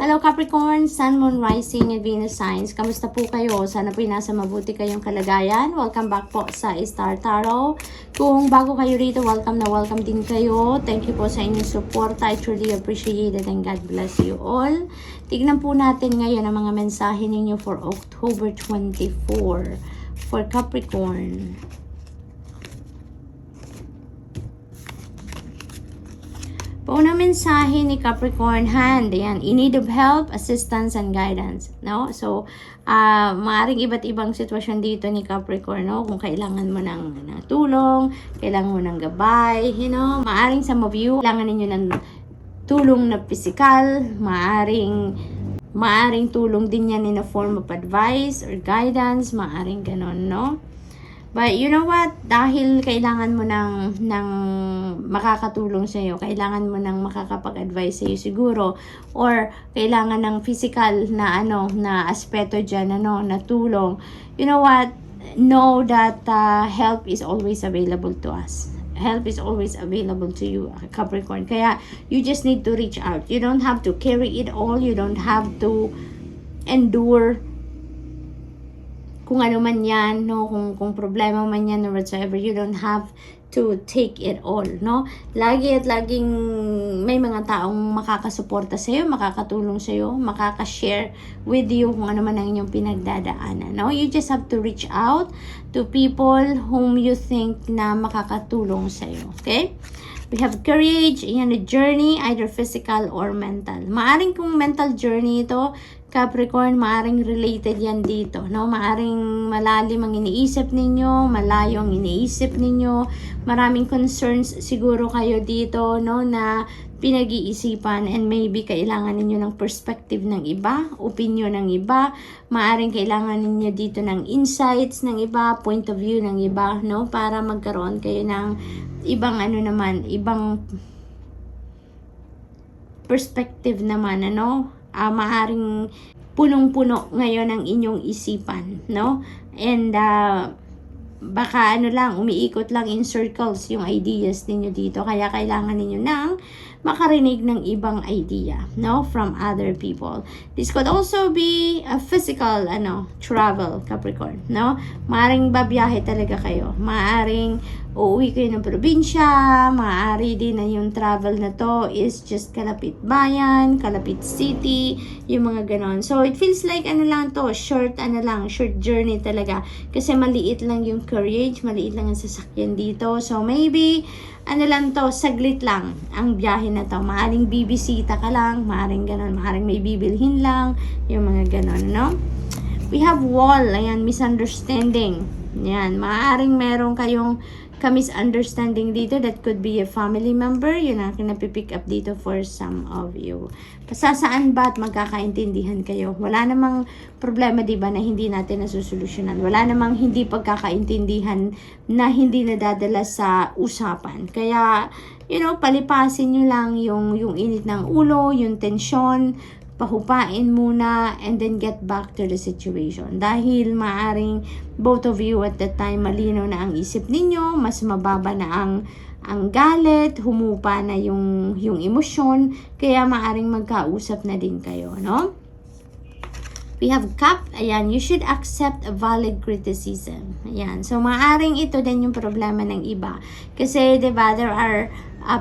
Hello Capricorn, Sun, Moon, Rising, and Venus signs. Kamusta po kayo? Sana po nasa mabuti kayong kalagayan. Welcome back po sa Star Tarot. Kung bago kayo rito, welcome na welcome din kayo. Thank you po sa inyong support. I truly appreciate it and God bless you all. Tignan po natin ngayon ang mga mensahe ninyo for October 24 for Capricorn. Unang mensahe ni Capricorn hand, ayan, in need of help, assistance, and guidance, no? So, maaaring iba't ibang sitwasyon dito ni Capricorn, no? Kung kailangan mo ng tulong, kailangan mo ng gabay, you know? Maaaring some of you, kailangan ninyo ng tulong na physical, maaaring tulong din yan in a form of advice or guidance, maaaring ganon, no? But you know what? Dahil kailangan mo ng makakatulong sa iyo, kailangan mo ng makakapag-advise sa iyo siguro, or kailangan ng physical na na aspeto diyan, na tulong. You know what? Know that help is always available to us. Help is always available to you, Capricorn. Kaya you just need to reach out. You don't have to carry it all. You don't have to endure kung ano man yan, no? Kung problema man yan or whatsoever, you don't have to take it all, no? Laging may mga taong makakasuporta sa iyo, makakatulong sa iyo, makaka-share with you kung ano man ang inyong pinagdadaanan, no? You just have to reach out to people whom you think na makakatulong sa iyo, okay? We have courage, yan, a journey, either physical or mental. Maaring kung mental journey ito, Capricorn, maaring related yan dito, no? Maaring malalim ang iniisip ninyo, malayo ang iniisip ninyo, maraming concerns siguro kayo dito, no, na pinag-iisipan, and maybe kailangan ninyo ng perspective ng iba, opinion ng iba, maaring kailangan ninyo dito ng insights ng iba, point of view ng iba, no, para magkaroon kayo ng ibang ibang perspective naman, maaring punong-puno ngayon ang inyong isipan, no? And baka umiikot lang in circles yung ideas ninyo dito, kaya kailangan ninyo ng makarinig ng ibang idea, no, from other people. This could also be a physical travel, Capricorn, no? Maaring babiyahe talaga kayo, maaring uuwi kayo ng probinsya, maaari din na yung travel na to is just kalapit bayan, kalapit city, yung mga ganon. So it feels like short journey talaga, kasi maliit lang yung carriage, maliit lang ang sasakyan dito. So maybe saglit lang ang biyahe na to. Maaring bibisita ka lang, maaring ganon, maaring may bibilhin lang, yung mga ganon, no? We have wall, ayan, misunderstanding. Yan, maaring meron kayong ka-misunderstanding dito. That could be a family member. Yun ang napipick up dito for some of you. Saan ba at magkakaintindihan kayo? Wala namang problema, diba, na hindi natin nasusolusyonan. Wala namang hindi pagkakaintindihan na hindi nadadala sa usapan. Kaya, palipasin nyo lang yung init ng ulo, yung tensyon, pahupain muna, and then get back to the situation. Dahil maaring both of you at that time malinaw na ang isip ninyo, mas mababa na ang galit, humupa na yung emosyon, kaya maaring magkausap na din kayo, no? We have cup, ayan, you should accept a valid criticism. Ayan, so maaring ito din yung problema ng iba. Kasi, diba, there are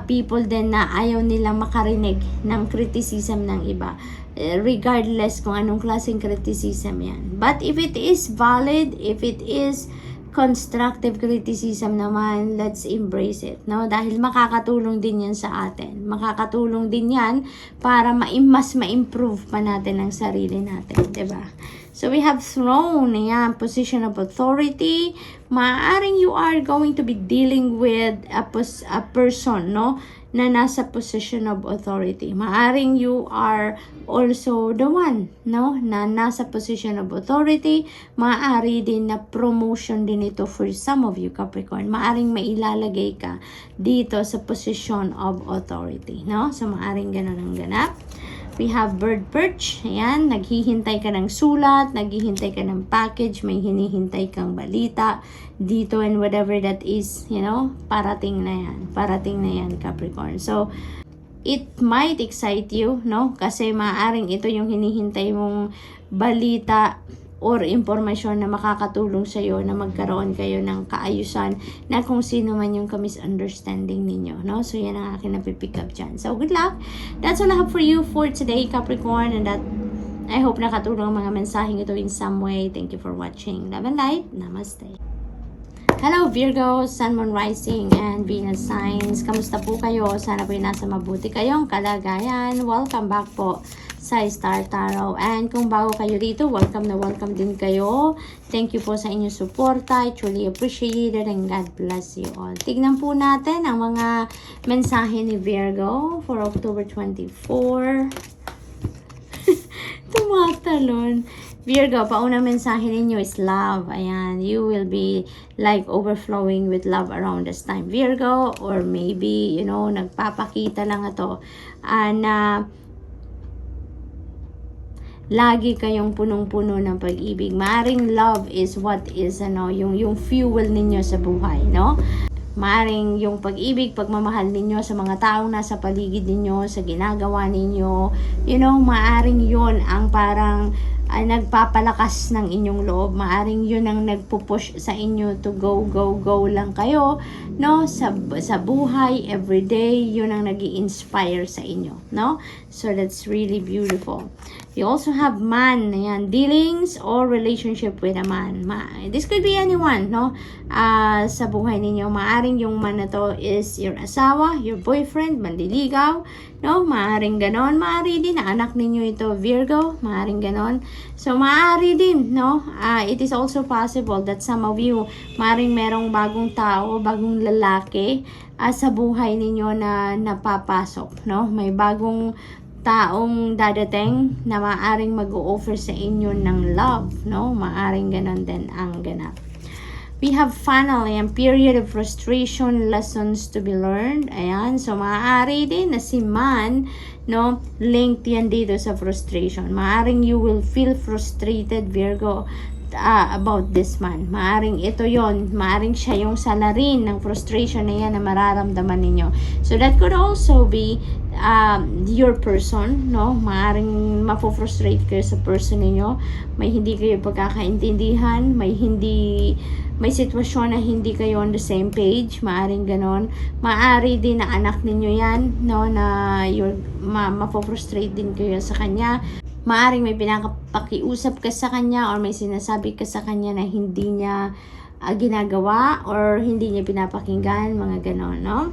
people din na ayaw nilang makarinig ng criticism ng iba. Regardless kung anong klaseng criticism yan. But if it is valid, if it is constructive criticism naman, let's embrace it, no? Dahil makakatulong din yan sa atin. Makakatulong din yan para mas ma-improve pa natin ang sarili natin, diba? So we have throne, ayan, position of authority. Maaaring you are going to be dealing with a person, no, na nasa position of authority. Maaring you are also the one, no, na nasa position of authority. Maaari din na promotion din ito for some of you, Capricorn. Maaring mailalagay ka dito sa position of authority, no? So maaring ganun ang ganap. We have bird perch. Ayan, naghihintay ka ng sulat, naghihintay ka ng package, may hinihintay kang balita dito, and whatever that is, parating na yan. Parating na yan, Capricorn. So, it might excite you, no? Kasi maaaring ito yung hinihintay mong balita or impormasyon na makakatulong sa iyo na magkaroon kayo ng kaayusan na kung sino man yung ka-misunderstanding ninyo, no? So, yan ang akin napipick up dyan. So, good luck. That's all I have for you for today, Capricorn, and that I hope nakatulong ang mga mensaheng ito in some way. Thank you for watching. Love and light. Namaste. Hello Virgo, Sun, Moon, Rising, and Venus signs. Kamusta po kayo? Sana po nasa mabuti kayong kalagayan. Welcome back po sa Star Tarot. And kung bago kayo dito, welcome na welcome din kayo. Thank you po sa inyong suporta. I truly appreciate it and God bless you all. Tignan po natin ang mga mensahe ni Virgo for October 24. Tumatalon. Virgo, paunang mensahe ninyo is love. Ayan, you will be like overflowing with love around this time, Virgo. Or maybe, you know, nagpapakita lang ito na lagi kayong punong-puno ng pag-ibig. Maaring love is what is, yung fuel ninyo sa buhay, no? Maaring yung pag-ibig, pagmamahal ninyo sa mga taong nasa paligid ninyo, sa ginagawa ninyo, you know, maaring yon ang parang nagpapalakas ng inyong loob. Maaring yun ang nagpupush sa inyo to go, go, go lang kayo, no? Sa buhay, everyday, yun ang nag-i-inspire sa inyo, no? So, that's really beautiful. You also have man, ayan, dealings or relationship with a man. This could be anyone, no? Sa buhay ninyo, maaring yung man na to is your asawa, your boyfriend, manliligaw, no? Maaring ganon. Maari din na anak ninyo ito, Virgo. Maaring ganon. So, maaari din, no? It is also possible that some of you, maaring merong bagong tao, bagong lalaki sa buhay ninyo na napapasok, no? May bagong taong dadating na maaring mag-o-offer sa inyo ng love, no? Maaring ganon din ang ganap. We have finally a period of frustration, lessons to be learned. Ayan, so maaari din na si man, no, linked yan dito sa frustration. Maaring you will feel frustrated, Virgo, about this man. Maaring ito yon, maaring siya yung salarin ng frustration na yan na mararamdaman ninyo. So that could also be your person, no? Maaring mapofrustrate kayo sa person ninyo. May hindi kayo pagkakaintindihan, may sitwasyon na hindi kayo on the same page, maaring ganon. Maari din na anak ninyo yan, no, na mapofrustrate din kayo sa kanya. Maaring may pinakapakiusap ka sa kanya or may sinasabi ka sa kanya na hindi niya ginagawa or hindi niya pinapakinggan, mga ganon, no?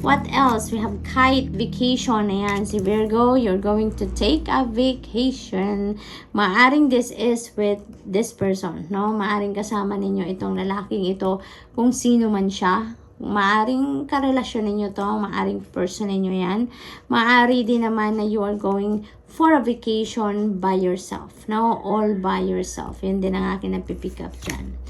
What else? We have kite, vacation. Ayan, si Virgo, you're going to take a vacation. Maaring this is with this person, no? Maaring kasama ninyo itong lalaking ito, kung sino man siya. Maaring karelasyon ninyo to, maaring person ninyo yan. Maari din naman na you are going for a vacation by yourself, no? All by yourself. Yun din ang akin napipick up dyan.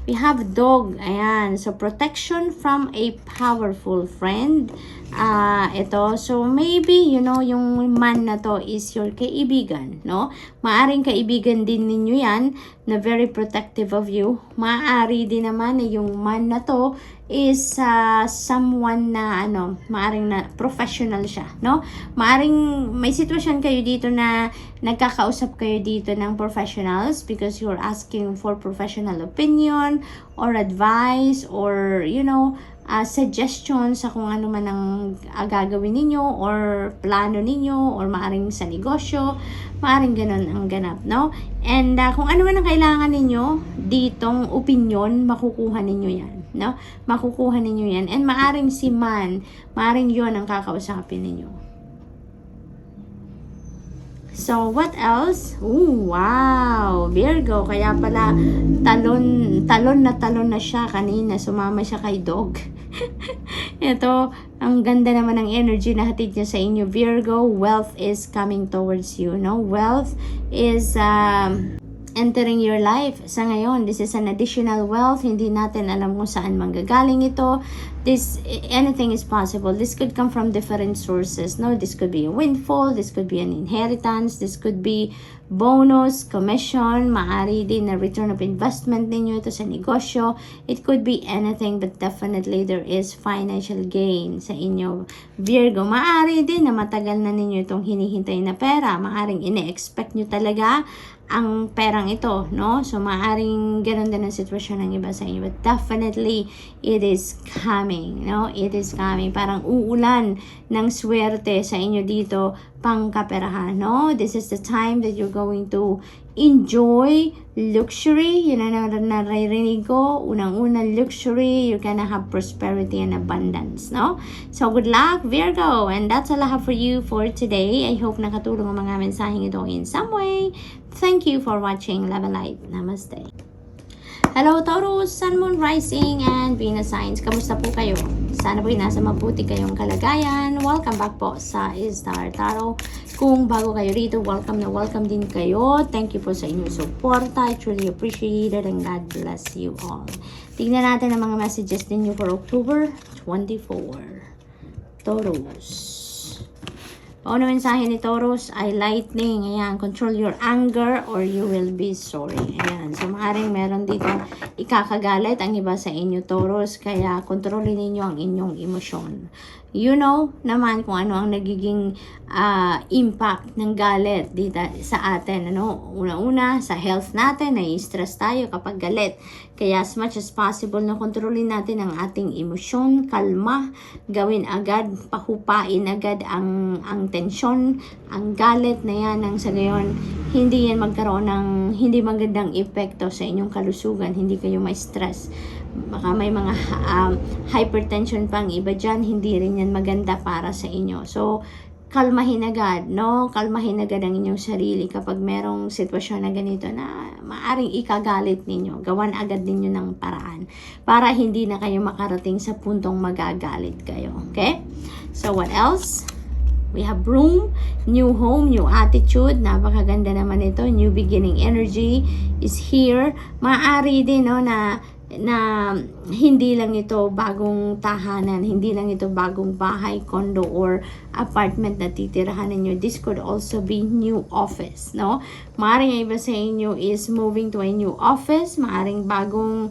We have dog. Ayan. So, protection from a powerful friend. Ito. So, maybe, you know, yung man na to is your kaibigan, no? Maaring kaibigan din ninyo yan na very protective of you. Maari din naman na yung man na to is someone na, maaring na professional siya, no? Maaring may sitwasyon kayo dito na nagkakausap kayo dito ng professionals because you're asking for professional opinion or advice or, you know, suggestions sa kung ano man ang gagawin ninyo or plano ninyo or maaring sa negosyo, maaring ganon ang ganap, no? And kung ano man ang kailangan ninyo, ditong opinion, makukuha ninyo yan, no? Makukuha ninyo yan. And maaring si man, maaring yon ang kakausapin ninyo. So, what else? Ooh, wow! Virgo, kaya pala talon na siya kanina. Sumama siya kay dog. Ito, ang ganda naman ng energy na hatid niya sa inyo, Virgo. Wealth is coming towards you, no? Wealth is entering your life. Sa ngayon, this is an additional wealth. Hindi natin alam kung saan manggagaling ito. anything is possible. This could come from different sources, no? This could be a windfall, this could be an inheritance, this could be bonus, commission, maari din na return of investment ninyo ito sa negosyo. It could be anything, but definitely there is financial gain sa inyo. Virgo, maari din na matagal na ninyo itong hinihintay na pera. Maaring ine-expect nyo talaga ang perang ito, no? So, maaring ganun din ang sitwasyon ng iba sa inyo. But definitely, it is coming, no? It is coming. Parang uulan ng swerte sa inyo dito, pangkaperahan, no? This is the time that you're going to enjoy luxury. Yun ang naririnig ko. Unang-unang luxury, you're gonna have prosperity and abundance, no? So, good luck, Virgo! And that's all I have for you for today. I hope nakatulong ang mga mensaheng ito in some way. Thank you for watching. Love and light. Namaste. Hello, Taurus, Sun, Moon, Rising, and Venus signs. Kamusta po kayo? Sana po'y nasa mabuti kayong kalagayan. Welcome back po sa Star Tarot. Kung bago kayo rito, welcome na welcome din kayo. Thank you po sa inyong suporta. I truly appreciate it and God bless you all. Tingnan natin ang mga messages ninyo for October 24. Taurus. Paano mensahe ni Taurus ay lightning. Ayan, control your anger or you will be sorry. Ayan, so maaaring meron dito ikakagalit ang iba sa inyo, Taurus. Kaya kontrolin ninyo ang inyong emosyon. You know naman kung ano ang nagiging impact ng galit dito sa atin. Ano? Una-una, sa health natin, nai-stress tayo kapag galit. Kaya as much as possible na kontrolin natin ang ating emosyon, kalma, gawin agad, pahupain agad ang tensyon, ang galit na yan, nang sa gayon, hindi yan magkaroon ng hindi magandang epekto sa inyong kalusugan, hindi kayo may stress. Baka may mga hypertension pang iba dyan, hindi rin yan maganda para sa inyo. So, kalmahin agad, no? Kalmahin agad ang inyong sarili kapag merong sitwasyon na ganito na maaring ikagalit ninyo. Gawan agad ninyo ng paraan para hindi na kayo makarating sa puntong magagalit kayo. Okay? So, what else? We have room, new home, new attitude. Napakaganda naman ito. New beginning energy is here. Maaari din, no, na hindi lang ito bagong tahanan, hindi lang ito bagong bahay, condo, or apartment na titirahan ninyo. This could also be new office, no? Maaring iba sa inyo is moving to a new office, maaring bagong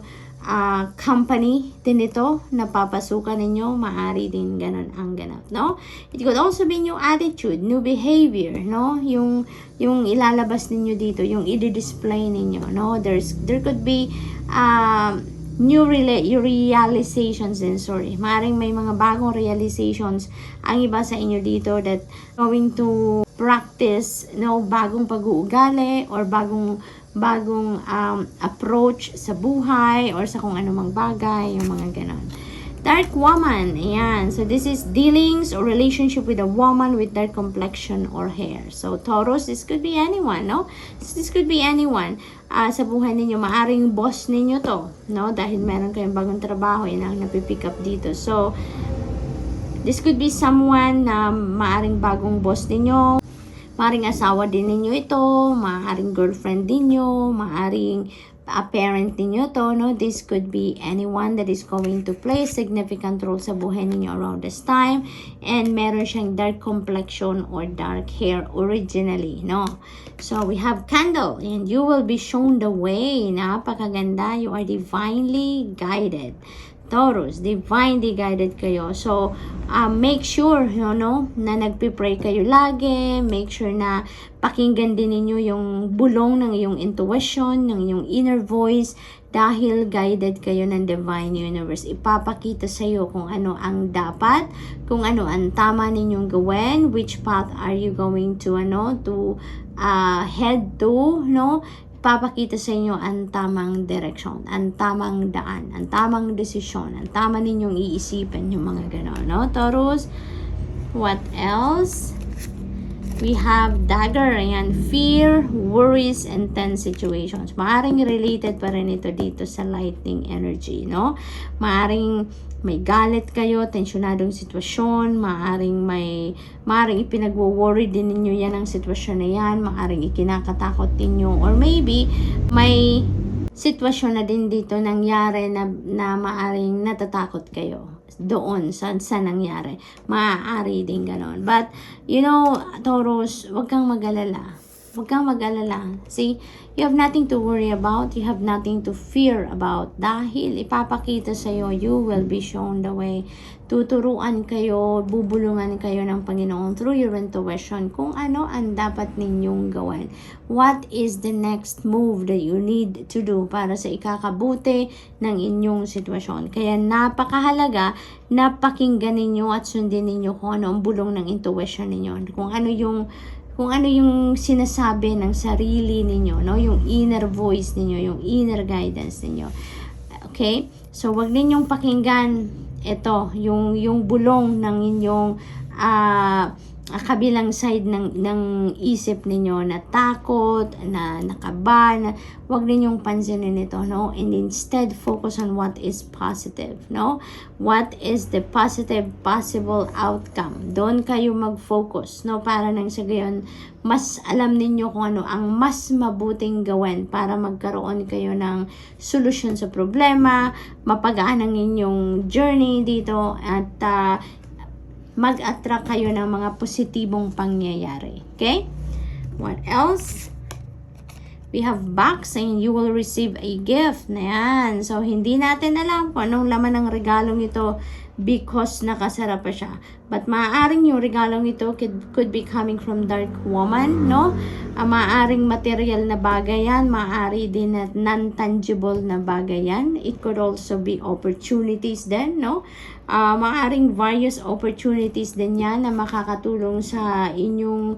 company din ito na papasukan ninyo, maaari din ganun ang ganap, no? It could also be new attitude, new behavior, no? Yung ilalabas ninyo dito, yung i-display ninyo, no? There could be new realizations din, sorry. Maaring may mga bagong realizations ang iba sa inyo dito that going to practice, no, bagong pag-uugali or bagong approach sa buhay or sa kung anumang bagay, yung mga ganon. Dark woman, ayan. So, this is dealings or relationship with a woman with dark complexion or hair. So, Taurus, this could be anyone, no? This could be anyone sa buhay ninyo. Maaring boss ninyo to, no? Dahil meron kayong bagong trabaho, yun ang napipick up dito. So, this could be someone na maaring bagong boss ninyo. Maaring asawa din ninyo ito, maaring girlfriend ninyo, maaring parent ninyo to, no? This could be anyone that is going to play a significant role sa buhay ninyo around this time. And meron siyang dark complexion or dark hair originally, no? So, we have candle and you will be shown the way. Napakaganda. You are divinely guided. Taurus, divinely guided kayo. So, make sure, no, na nagpipray kayo lagi. Make sure na pakinggan din ninyo yung bulong ng iyong intuition, ng iyong inner voice, dahil guided kayo ng Divine Universe. Ipapakita sa iyo kung ano ang dapat, kung ano ang tama ninyong gawin, which path are you going to, head to, no? Papakita sa inyo ang tamang direksyon, ang tamang daan, ang tamang desisyon, ang tama ninyong iisipin yung mga gano'n, no? Taurus, what else? We have dagger, ayan, fear, worries, and tense situations. Maaring related pa rin ito dito sa lightning energy, no? Maaring may galit kayo, tensyonadong sitwasyon, maaring ipinagwo-worry din ninyo yan ang sitwasyon na yan, maaring ikinakatakot ninyo, or maybe may sitwasyon na din dito nangyari na maaring natatakot kayo doon sa nangyari. Maaari din ganon. But, you know, Taurus, wag kang mag-alala. Huwag kang mag-alala. See, you have nothing to worry about. You have nothing to fear about. Dahil ipapakita sa'yo, you will be shown the way. Tuturuan kayo, bubulungan kayo ng Panginoon through your intuition kung ano ang dapat ninyong gawin. What is the next move that you need to do para sa ikakabuti ng inyong sitwasyon. Kaya napakahalaga na pakinggan ninyo at sundin ninyo kung ano ang bulong ng intuition ninyo. Kung ano yung sinasabi ng sarili ninyo, no? Yung inner voice ninyo, yung inner guidance ninyo. Okay? So, wag ninyong pakinggan ito, yung bulong ng inyong kabilang side ng isip ninyo na takot, na nakaban. Wag ninyong pansinin ito, no? And instead, focus on what is positive, no? What is the positive possible outcome? Doon kayo mag-focus, no? Para nang sa gayon, mas alam ninyo kung ano ang mas mabuting gawin para magkaroon kayo ng solusyon sa problema, mapagaan ang inyong journey dito, at mag-attract kayo ng mga positibong pangyayari. Okay? What else? We have box saying you will receive a gift. Na yan. So, hindi natin alam kung anong laman ng regalong ito because nakasara pa siya. But maaaring yung regalong ito could be coming from dark woman, no? Maaaring material na bagay yan. Maaari din na non-tangible na bagay yan. It could also be opportunities din, no? Maaaring various opportunities din yan na makakatulong sa inyong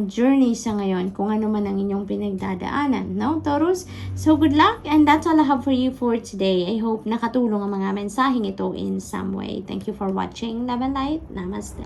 journey sa ngayon, kung ano man ang inyong pinagdadaanan, no, Taurus? So, good luck, and that's all I have for you for today. I hope nakatulong ang mga mensaheng ito in some way. Thank you for watching. Love and light. Namaste.